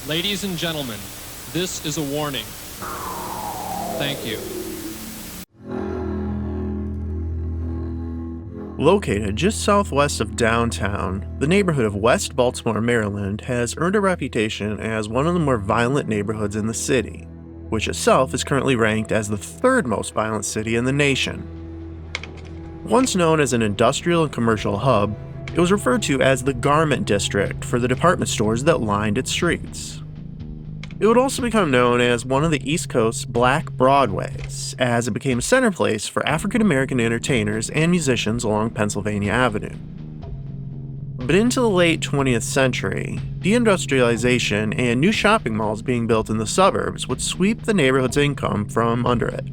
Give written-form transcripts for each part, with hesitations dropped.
Ladies and gentlemen, this is a warning. Thank you. Located just southwest of downtown, the neighborhood of West Baltimore, Maryland has earned a reputation as one of the more violent neighborhoods in the city, which itself is currently ranked as the third most violent city in the nation. Once known as an industrial and commercial hub, it was referred to as the garment district for the department stores that lined its streets. It would also become known as one of the East Coast's Black Broadways, as it became a center place for African American entertainers and musicians along Pennsylvania Avenue. But into the late 20th century, deindustrialization and new shopping malls being built in the suburbs would sweep the neighborhood's income from under it.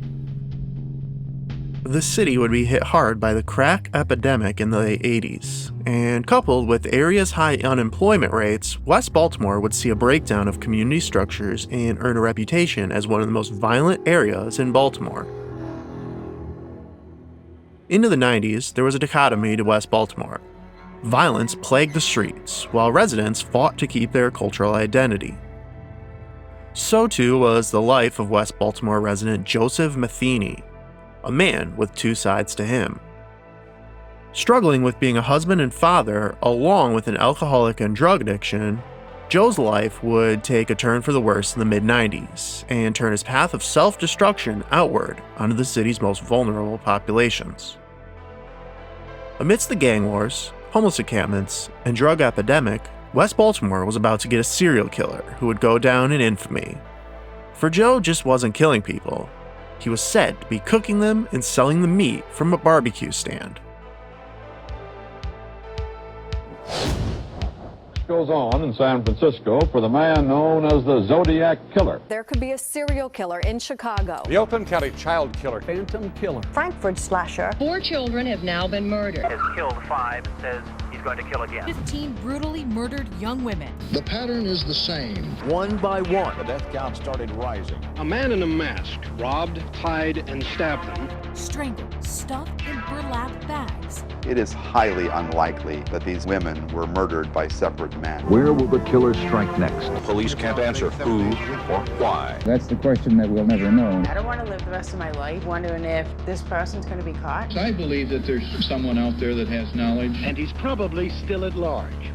The city would be hit hard by the crack epidemic in the late 80s, and coupled with the area's high unemployment rates, West Baltimore would see a breakdown of community structures and earn a reputation as one of the most violent areas in Baltimore. Into the 90s, there was a dichotomy to West Baltimore. Violence plagued the streets, while residents fought to keep their cultural identity. So too was the life of West Baltimore resident Joseph Metheny, a man with two sides to him. Struggling with being a husband and father, along with an alcoholic and drug addiction, Joe's life would take a turn for the worse in the mid-90s and turn his path of self-destruction outward onto the city's most vulnerable populations. Amidst the gang wars, homeless encampments, and drug epidemic, West Baltimore was about to get a serial killer who would go down in infamy. For Joe just wasn't killing people. He was said to be cooking them and selling the meat from a barbecue stand. Goes on in San Francisco for the man known as the Zodiac Killer. There could be a serial killer in Chicago. The Oakland County child killer. Phantom Killer. Frankfurt slasher. 4 children have now been murdered. Has killed 5 and says he's going to kill again. 15 brutally murdered young women. The pattern is the same. One by one, The death count started rising. A man in a mask robbed, tied, and stabbed them. Strangled, stuffed in burlap bags. It is highly unlikely that these women were murdered by separate men. Where will the killer strike next? Police can't answer who or why. That's the question that we'll never know. I don't want to live the rest of my life wondering if this person's going to be caught. I believe that there's someone out there that has knowledge. And he's probably still at large.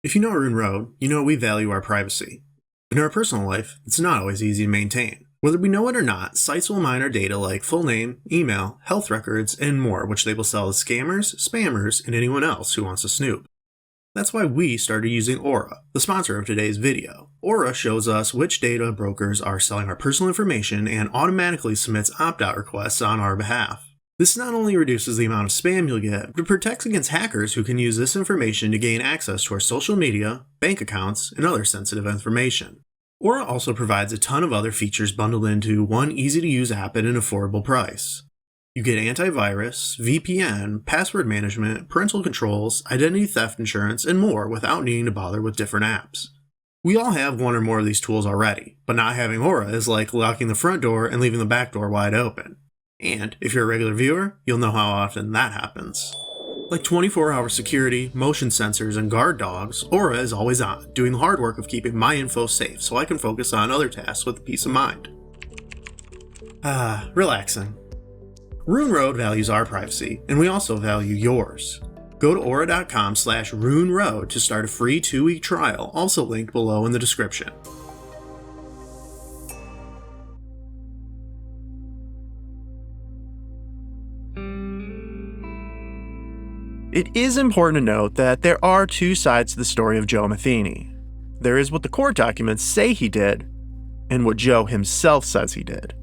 If you know Ruin Road, you know we value our privacy. In our personal life, it's not always easy to maintain. Whether we know it or not, sites will mine our data like full name, email, health records, and more, which they will sell to scammers, spammers, and anyone else who wants to snoop. That's why we started using Aura, the sponsor of today's video. Aura shows us which data brokers are selling our personal information and automatically submits opt-out requests on our behalf. This not only reduces the amount of spam you'll get, but protects against hackers who can use this information to gain access to our social media, bank accounts, and other sensitive information. Aura also provides a ton of other features bundled into one easy-to-use app at an affordable price. You get antivirus, VPN, password management, parental controls, identity theft insurance, and more without needing to bother with different apps. We all have one or more of these tools already, but not having Aura is like locking the front door and leaving the back door wide open. And if you're a regular viewer, you'll know how often that happens. Like 24-hour security, motion sensors, and guard dogs, Aura is always on, doing the hard work of keeping my info safe so I can focus on other tasks with peace of mind. Relaxing. Ruin Road values our privacy, and we also value yours. Go to aura.com/ruinroad to start a free 2-week trial, also linked below in the description. It is important to note that there are two sides to the story of Joe Metheny. There is what the court documents say he did, and what Joe himself says he did.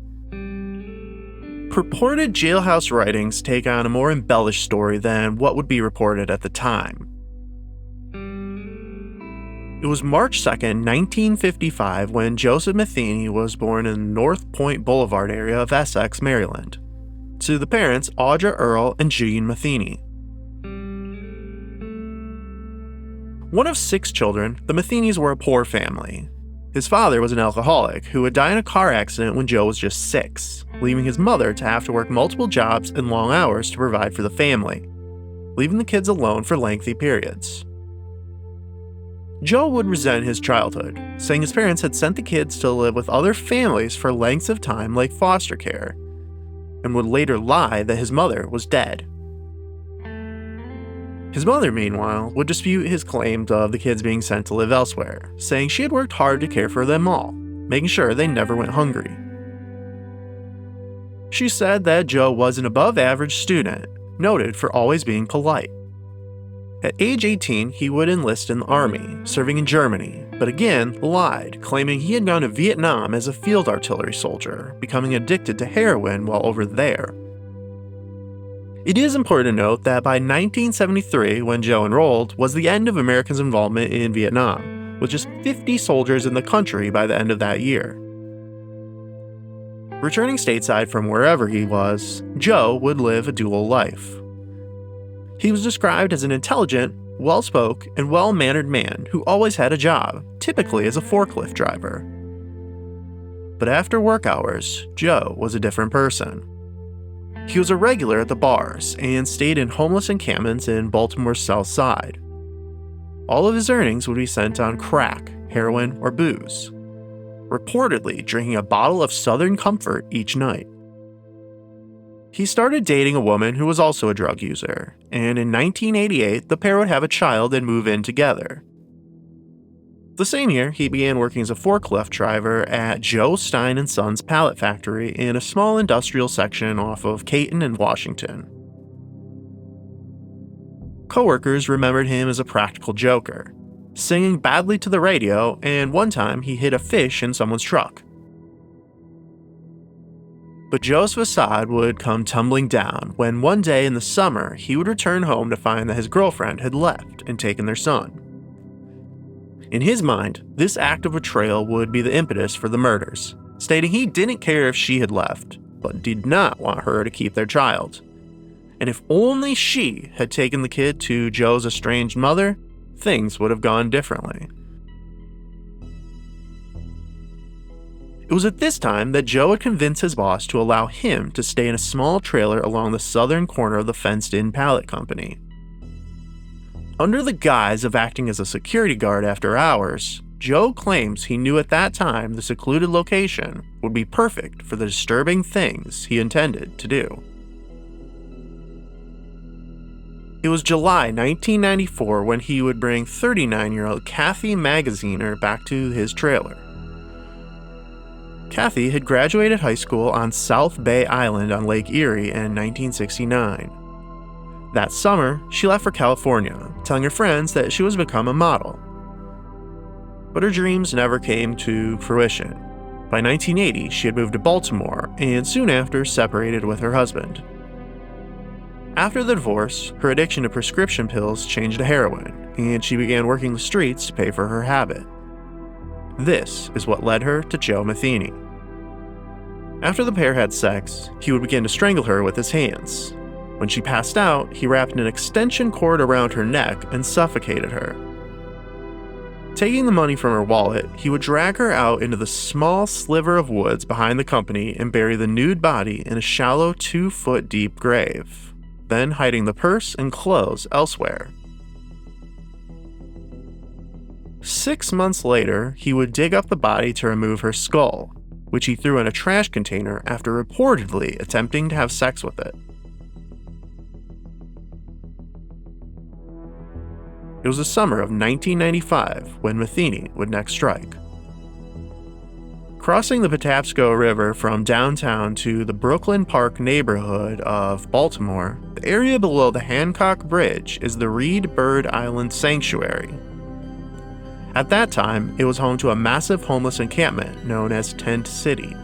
Purported jailhouse writings take on a more embellished story than what would be reported at the time. It was March 2nd, 1955 when Joseph Metheny was born in the North Point Boulevard area of Essex, Maryland, to the parents Audra Earl and Jean Metheny. One of 6 children, the Methenys were a poor family. His father was an alcoholic who would die in a car accident when Joe was just 6, leaving his mother to have to work multiple jobs and long hours to provide for the family, leaving the kids alone for lengthy periods. Joe would resent his childhood, saying his parents had sent the kids to live with other families for lengths of time like foster care, and would later lie that his mother was dead. His mother, meanwhile, would dispute his claims of the kids being sent to live elsewhere, saying she had worked hard to care for them all, making sure they never went hungry. She said that Joe was an above-average student, noted for always being polite. At age 18, he would enlist in the army, serving in Germany, but again lied, claiming he had gone to Vietnam as a field artillery soldier, becoming addicted to heroin while over there. It is important to note that by 1973, when Joe enrolled, was the end of Americans' involvement in Vietnam, with just 50 soldiers in the country by the end of that year. Returning stateside from wherever he was, Joe would live a dual life. He was described as an intelligent, well-spoken, and well-mannered man who always had a job, typically as a forklift driver. But after work hours, Joe was a different person. He was a regular at the bars and stayed in homeless encampments in Baltimore's South Side. All of his earnings would be spent on crack, heroin, or booze, reportedly drinking a bottle of Southern Comfort each night. He started dating a woman who was also a drug user, and in 1988, the pair would have a child and move in together. The same year, he began working as a forklift driver at Joe Stein & Sons pallet factory in a small industrial section off of Caton and Washington. Coworkers remembered him as a practical joker, singing badly to the radio, and one time he hid a fish in someone's truck. But Joe's facade would come tumbling down when one day in the summer he would return home to find that his girlfriend had left and taken their son. In his mind, this act of betrayal would be the impetus for the murders, stating he didn't care if she had left, but did not want her to keep their child. And if only she had taken the kid to Joe's estranged mother, things would have gone differently. It was at this time that Joe had convinced his boss to allow him to stay in a small trailer along the southern corner of the fenced-in pallet company. Under the guise of acting as a security guard after hours, Joe claims he knew at that time the secluded location would be perfect for the disturbing things he intended to do. It was July 1994 when he would bring 39-year-old Kathy Magaziner back to his trailer. Kathy had graduated high school on South Bay Island on Lake Erie in 1969. That summer, she left for California, telling her friends that she was become a model. But her dreams never came to fruition. By 1980, she had moved to Baltimore and soon after separated with her husband. After the divorce, her addiction to prescription pills changed to heroin, and she began working the streets to pay for her habit. This is what led her to Joe Metheny. After the pair had sex, he would begin to strangle her with his hands. When she passed out, he wrapped an extension cord around her neck and suffocated her. Taking the money from her wallet, he would drag her out into the small sliver of woods behind the company and bury the nude body in a shallow 2-foot-deep grave, then hiding the purse and clothes elsewhere. 6 months later, he would dig up the body to remove her skull, which he threw in a trash container after reportedly attempting to have sex with it. It was the summer of 1995 when Metheny would next strike. Crossing the Patapsco River from downtown to the Brooklyn Park neighborhood of Baltimore, the area below the Hancock Bridge is the Reed Bird Island Sanctuary. At that time, it was home to a massive homeless encampment known as Tent City.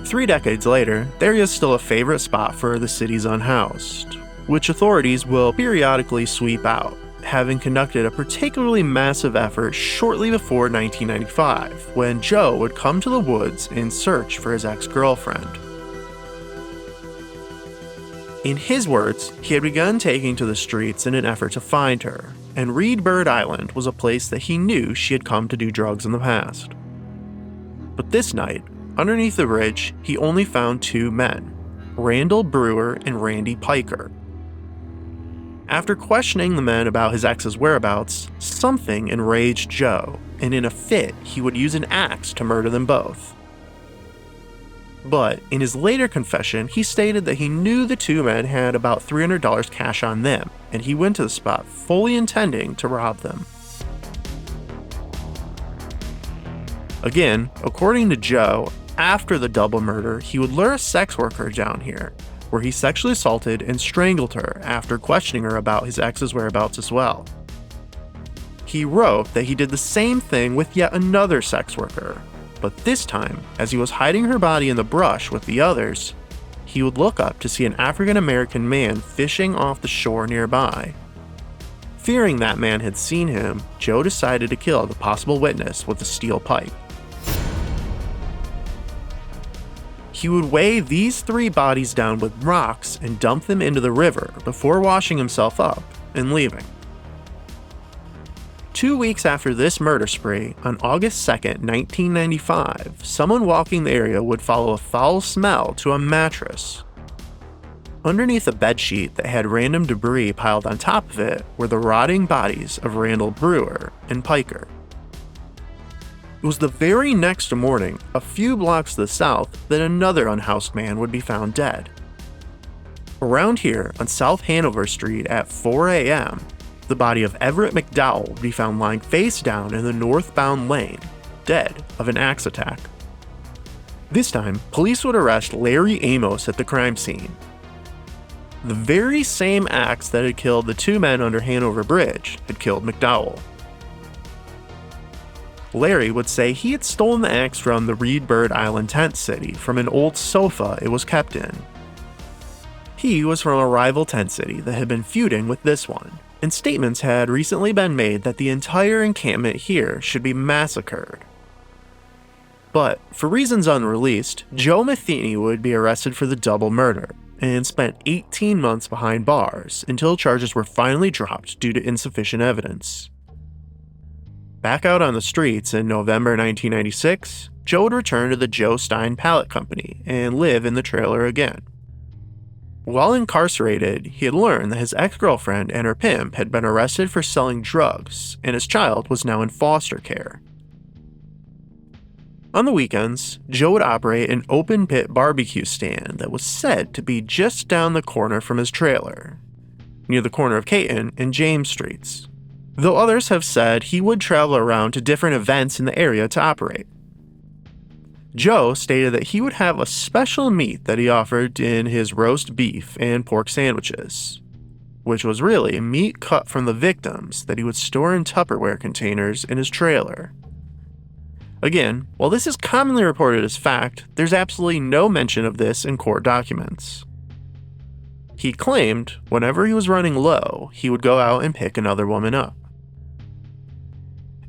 3 decades later, the area is still a favorite spot for the city's unhoused, which authorities will periodically sweep out, having conducted a particularly massive effort shortly before 1995, when Joe would come to the woods in search for his ex-girlfriend. In his words, he had begun taking to the streets in an effort to find her, and Reed Bird Island was a place that he knew she had come to do drugs in the past. But this night, underneath the bridge, he only found 2 men, Randall Brewer and Randy Piker. After questioning the men about his ex's whereabouts, something enraged Joe, and in a fit, he would use an axe to murder them both. But in his later confession, he stated that he knew the two men had about $300 cash on them, and he went to the spot fully intending to rob them. Again, according to Joe, after the double murder, he would lure a sex worker down here, where he sexually assaulted and strangled her after questioning her about his ex's whereabouts as well. He wrote that he did the same thing with yet another sex worker, but this time, as he was hiding her body in the brush with the others, he would look up to see an African American man fishing off the shore nearby. Fearing that man had seen him, Joe decided to kill the possible witness with a steel pipe. He would weigh these 3 bodies down with rocks and dump them into the river before washing himself up and leaving. 2 weeks after this murder spree, on August 2nd, 1995, someone walking the area would follow a foul smell to a mattress. Underneath a bedsheet that had random debris piled on top of it were the rotting bodies of Randall Brewer and Piker. It was the very next morning, a few blocks to the south, that another unhoused man would be found dead. Around here, on South Hanover Street at 4 a.m., the body of Everett McDowell would be found lying face down in the northbound lane, dead of an axe attack. This time, police would arrest Larry Amos at the crime scene. The very same axe that had killed the 2 men under Hanover Bridge had killed McDowell. Larry would say he had stolen the axe from the Reed Bird Island tent city from an old sofa it was kept in. He was from a rival tent city that had been feuding with this one, and statements had recently been made that the entire encampment here should be massacred. But, for reasons unreleased, Joe Metheny would be arrested for the double murder, and spent 18 months behind bars until charges were finally dropped due to insufficient evidence. Back out on the streets in November 1996, Joe would return to the Joe Stein Pallet Company and live in the trailer again. While incarcerated, he had learned that his ex-girlfriend and her pimp had been arrested for selling drugs, and his child was now in foster care. On the weekends, Joe would operate an open-pit barbecue stand that was said to be just down the corner from his trailer, near the corner of Caton and James Streets, though others have said he would travel around to different events in the area to operate. Joe stated that he would have a special meat that he offered in his roast beef and pork sandwiches, which was really meat cut from the victims that he would store in Tupperware containers in his trailer. Again, while this is commonly reported as fact, there's absolutely no mention of this in court documents. He claimed whenever he was running low, he would go out and pick another woman up.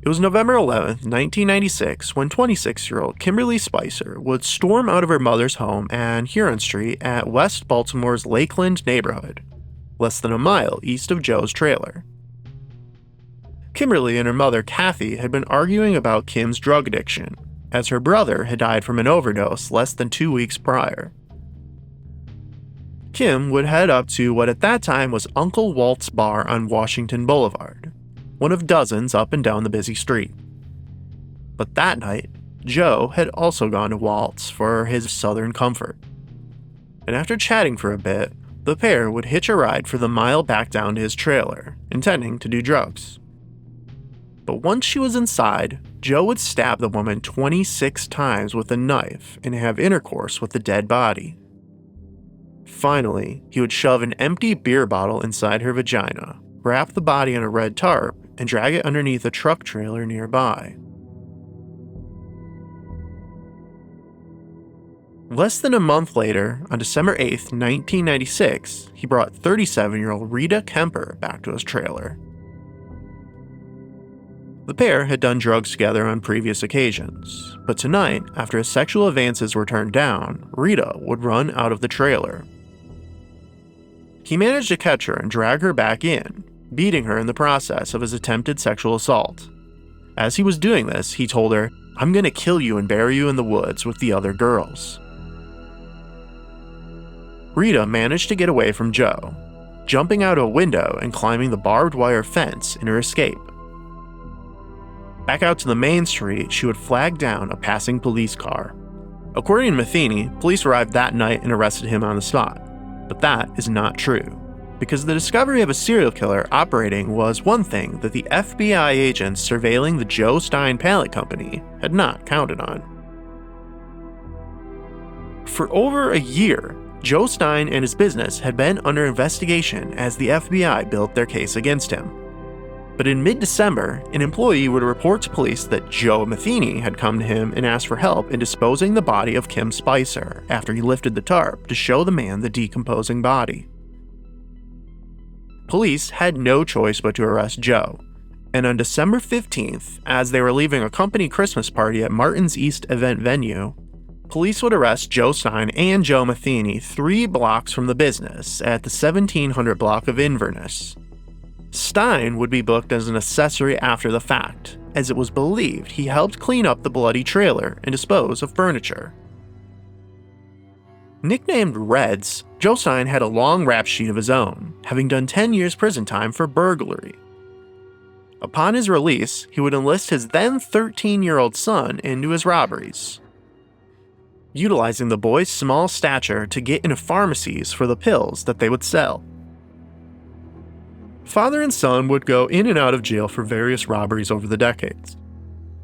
It was November 11th, 1996, when 26-year-old Kimberly Spicer would storm out of her mother's home on Huron Street at West Baltimore's Lakeland neighborhood, less than a mile east of Joe's trailer. Kimberly and her mother, Kathy, had been arguing about Kim's drug addiction, as her brother had died from an overdose less than 2 weeks prior. Kim would head up to what at that time was Uncle Walt's Bar on Washington Boulevard, one of dozens up and down the busy street. But that night, Joe had also gone to Walt's for his southern comfort. And after chatting for a bit, the pair would hitch a ride for the mile back down to his trailer, intending to do drugs. But once she was inside, Joe would stab the woman 26 times with a knife and have intercourse with the dead body. Finally, he would shove an empty beer bottle inside her vagina, wrap the body in a red tarp, and drag it underneath a truck trailer nearby. Less than a month later, on December 8th, 1996, he brought 37-year-old Rita Kemper back to his trailer. The pair had done drugs together on previous occasions, but tonight, after his sexual advances were turned down, Rita would run out of the trailer. He managed to catch her and drag her back in, beating her in the process of his attempted sexual assault. As he was doing this, he told her, "I'm gonna kill you and bury you in the woods with the other girls." Rita managed to get away from Joe, jumping out a window and climbing the barbed wire fence in her escape. Back out to the main street, she would flag down a passing police car. According to Metheny, police arrived that night and arrested him on the spot. But that is not true, because the discovery of a serial killer operating was one thing that the FBI agents surveilling the Joe Stein Pallet Company had not counted on. For over a year, Joe Stein and his business had been under investigation as the FBI built their case against him. But in mid-December, an employee would report to police that Joe Metheny had come to him and asked for help in disposing the body of Kim Spicer after he lifted the tarp to show the man the decomposing body. Police had no choice but to arrest Joe, and on December 15th, as they were leaving a company Christmas party at Martin's East event venue, police would arrest Joe Stein and Joe Metheny 3 blocks from the business at the 1700 block of Inverness. Stein would be booked as an accessory after the fact, as it was believed he helped clean up the bloody trailer and dispose of furniture. Nicknamed Reds, Joe Stein had a long rap sheet of his own, having done 10 years prison time for burglary. Upon his release, he would enlist his then 13-year-old son into his robberies, utilizing the boy's small stature to get into pharmacies for the pills that they would sell. Father and son would go in and out of jail for various robberies over the decades,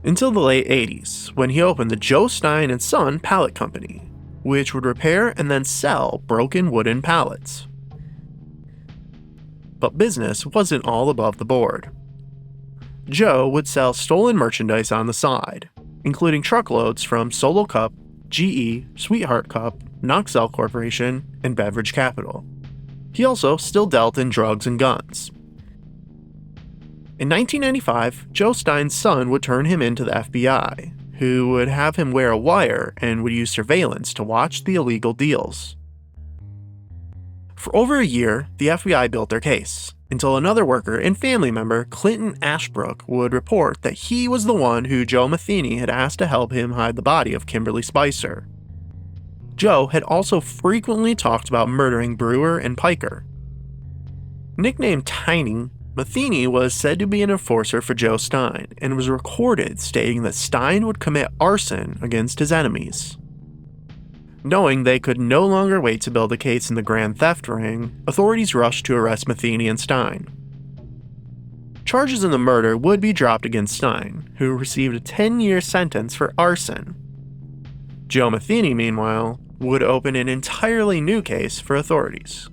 until the late 80s, when he opened the Joe Stein and Son Pallet Company, which would repair and then sell broken wooden pallets. But business wasn't all above the board. Joe would sell stolen merchandise on the side, including truckloads from Solo Cup, GE, Sweetheart Cup, Knoxell Corporation, and Beverage Capital. He also still dealt in drugs and guns. In 1995, Joe Stein's son would turn him into the FBI, who would have him wear a wire and would use surveillance to watch the illegal deals. For over a year, the FBI built their case, until another worker and family member, Clinton Ashbrook, would report that he was the one who Joe Metheny had asked to help him hide the body of Kimberly Spicer. Joe had also frequently talked about murdering Brewer and Piker. Nicknamed Tiny, Metheny was said to be an enforcer for Joe Stein and was recorded stating that Stein would commit arson against his enemies. Knowing they could no longer wait to build a case in the grand theft ring, authorities rushed to arrest Metheny and Stein. Charges in the murder would be dropped against Stein, who received a 10-year sentence for arson. Joe Metheny, meanwhile, would open an entirely new case for authorities.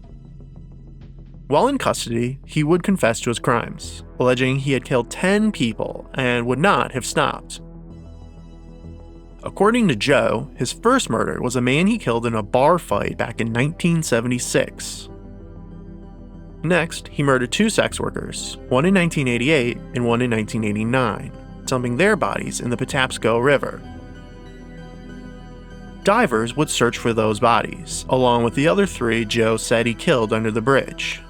While in custody, he would confess to his crimes, alleging he had killed 10 people and would not have stopped. According to Joe, his first murder was a man he killed in a bar fight back in 1976. Next, he murdered 2 sex workers, one in 1988 and one in 1989, dumping their bodies in the Patapsco River. Divers would search for those bodies, along with the other 3 Joe said he killed under the bridge.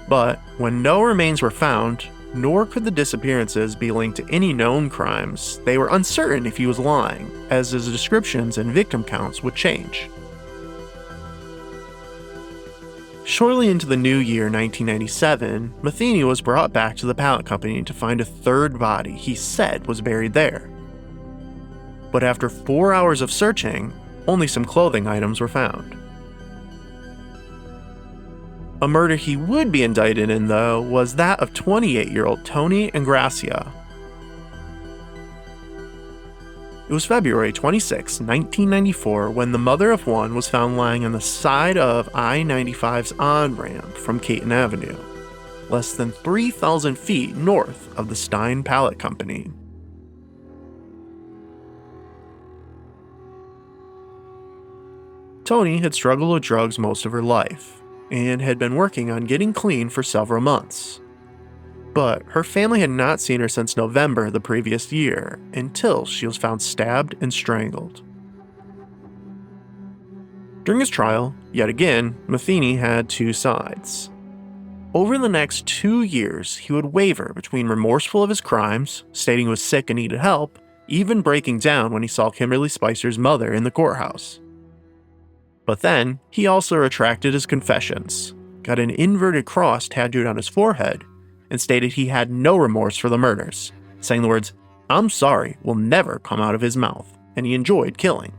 But when no remains were found, nor could the disappearances be linked to any known crimes, they were uncertain if he was lying, as his descriptions and victim counts would change. Shortly into the new year 1997, Metheny was brought back to the pallet company to find a 3rd body he said was buried there. But after 4 hours of searching, only some clothing items were found. A murder he would be indicted in, though, was that of 28-year-old Tony Ingracia. It was February 26, 1994, when the mother of one was found lying on the side of I-95's on-ramp from Caton Avenue, less than 3,000 feet north of the Stein Pallet Company. Tony had struggled with drugs most of her life, and had been working on getting clean for several months. But her family had not seen her since November the previous year, until she was found stabbed and strangled. During his trial, yet again, Metheny had 2 sides. Over the next 2 years, he would waver between remorseful of his crimes, stating he was sick and needed help, even breaking down when he saw Kimberly Spicer's mother in the courthouse. But then, he also retracted his confessions, got an inverted cross tattooed on his forehead and stated he had no remorse for the murders, saying the words, "I'm sorry," will never come out of his mouth, and he enjoyed killing.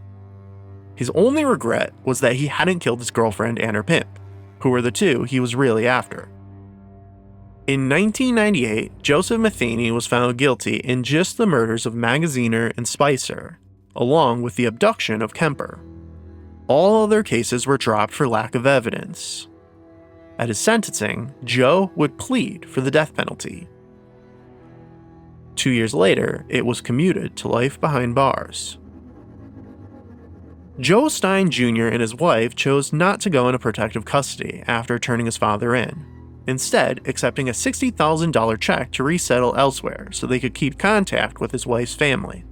His only regret was that he hadn't killed his girlfriend and her pimp, who were the two he was really after. In 1998, Joseph Metheny was found guilty in just the murders of Magaziner and Spicer, along with the abduction of Kemper. All other cases were dropped for lack of evidence. At his sentencing, Joe would plead for the death penalty. 2 years later, it was commuted to life behind bars. Joe Stein Jr. and his wife chose not to go into protective custody after turning his father in, instead accepting a $60,000 check to resettle elsewhere so they could keep contact with his wife's family.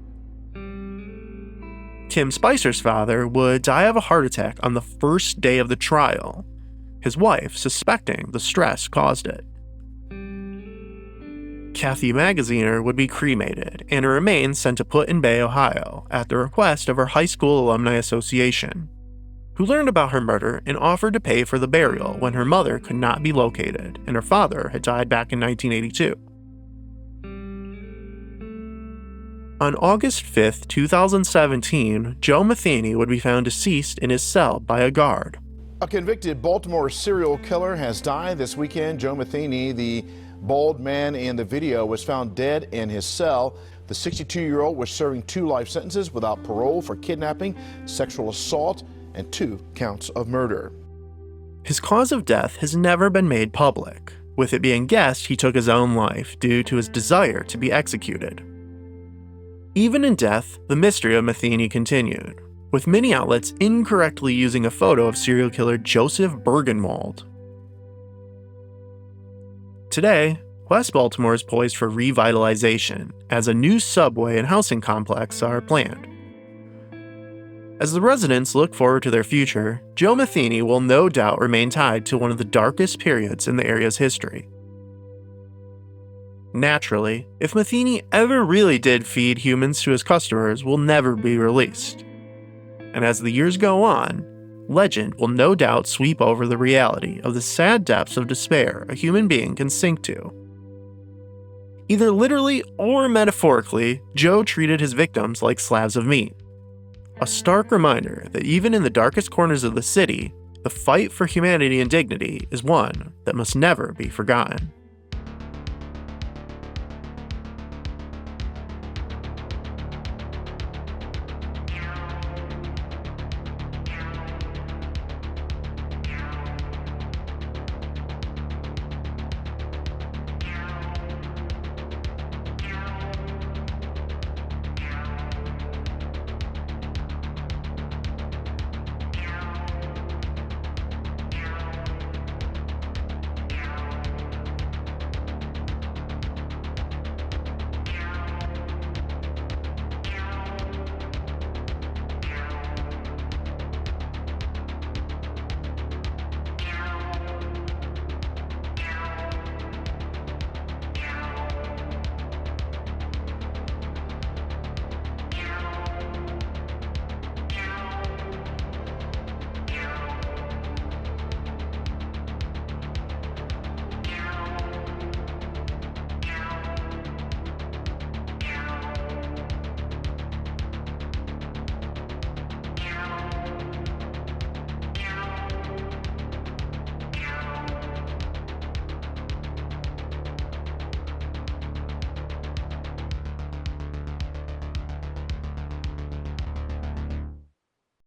Tim Spicer's father would die of a heart attack on the first day of the trial, his wife suspecting the stress caused it. Kathy Magaziner would be cremated and her remains sent to Put-in-Bay, Ohio, at the request of her high school alumni association, who learned about her murder and offered to pay for the burial when her mother could not be located and her father had died back in 1982. On August 5, 2017, Joe Metheny would be found deceased in his cell by a guard. A convicted Baltimore serial killer has died this weekend. Joe Metheny, the bald man in the video, was found dead in his cell. The 62-year-old was serving 2 life sentences without parole for kidnapping, sexual assault, and 2 counts of murder. His cause of death has never been made public, with it being guessed he took his own life due to his desire to be executed. Even in death, the mystery of Metheny continued, with many outlets incorrectly using a photo of serial killer Joseph Bergenwald. Today, West Baltimore is poised for revitalization as a new subway and housing complex are planned. As the residents look forward to their future, Joe Metheny will no doubt remain tied to one of the darkest periods in the area's history. Naturally, if Metheny ever really did feed humans to his customers, will never be released. And as the years go on, legend will no doubt sweep over the reality of the sad depths of despair a human being can sink to. Either literally or metaphorically, Joe treated his victims like slabs of meat. A stark reminder that even in the darkest corners of the city, the fight for humanity and dignity is one that must never be forgotten.